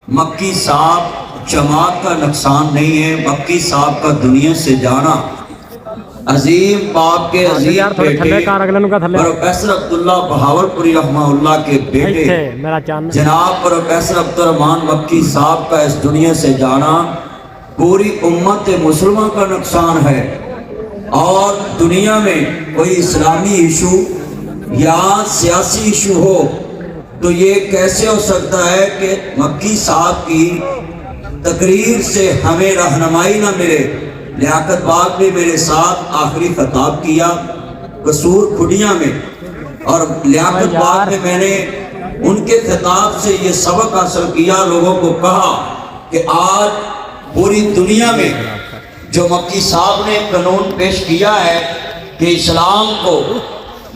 مکی صاحب جماعت کا نقصان نہیں ہے، مکی صاحب کا دنیا سے جانا عظیم باپ کے عظیم بیٹے پروفیسر عبداللہ بہاولپوری رحمہ اللہ کے بیٹے جناب پروفیسر عبدالرحمن مکی صاحب کا اس دنیا سے جانا پوری امت مسلمہ کا نقصان ہے۔ اور دنیا میں کوئی اسلامی ایشو یا سیاسی ایشو ہو تو یہ کیسے ہو سکتا ہے کہ مکی صاحب کی تقریر سے ہمیں رہنمائی نہ ملے۔ لیاقت باغ نے میرے ساتھ آخری خطاب کیا قصور کھڈیاں میں، اور لیاقت باغ میں نے ان کے خطاب سے یہ سبق حاصل کیا، لوگوں کو کہا کہ آج پوری دنیا میں جو مکی صاحب نے قانون پیش کیا ہے کہ اسلام کو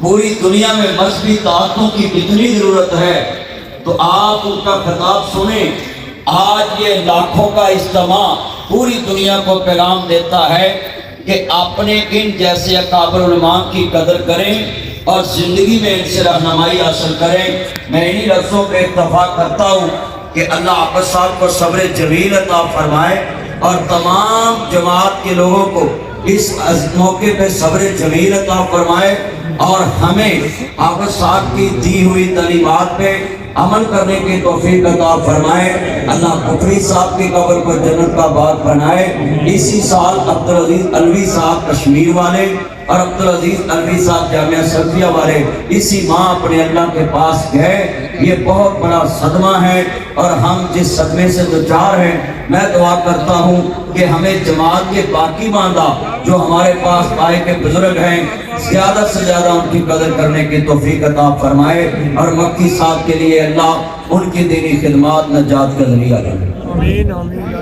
پوری دنیا میں مذہبی طاقتوں کی کتنی ضرورت ہے، تو آپ ان کا خطاب سنیں۔ آج یہ لاکھوں کا اجتماع پوری دنیا کو پیغام دیتا ہے کہ اپنے ان جیسے اکابر علماء کی قدر کریں اور زندگی میں ان سے رہنمائی حاصل کریں۔ میں انہی لفظوں پہ اکتفا کرتا ہوں کہ اللہ آپ صاحب کو صبر جمیل عطا فرمائے اور تمام جماعت کے لوگوں کو اس موقع پہ صبر جمیل عطا فرمائے، اور ہمیں آپ صاحب کی دی ہوئی تعلیمات پہ عمل کرنے کی توفیق عطا فرمائے۔ اللہ کفری صاحب کی قبر کو جنت کا باغ بنائے۔ اسی سال عبدالعزیز علوی صاحب کشمیر والے اور عبدالعزیز علوی صاحب جامعہ سلفیہ والے اسی ماہ اپنے اللہ کے پاس گئے۔ یہ بہت بڑا صدمہ ہے، اور ہم جس صدمے سے دوچار ہیں، میں دعا کرتا ہوں کہ ہمیں جماعت کے باقی ماندہ جو ہمارے پاس آئے کے بزرگ ہیں، زیادہ سے زیادہ ان کی قدر کرنے کی توفیق عطا فرمائے، اور مکی صاحب کے لیے اللہ ان کی دینی خدمات نجات کا ذریعہ ہے۔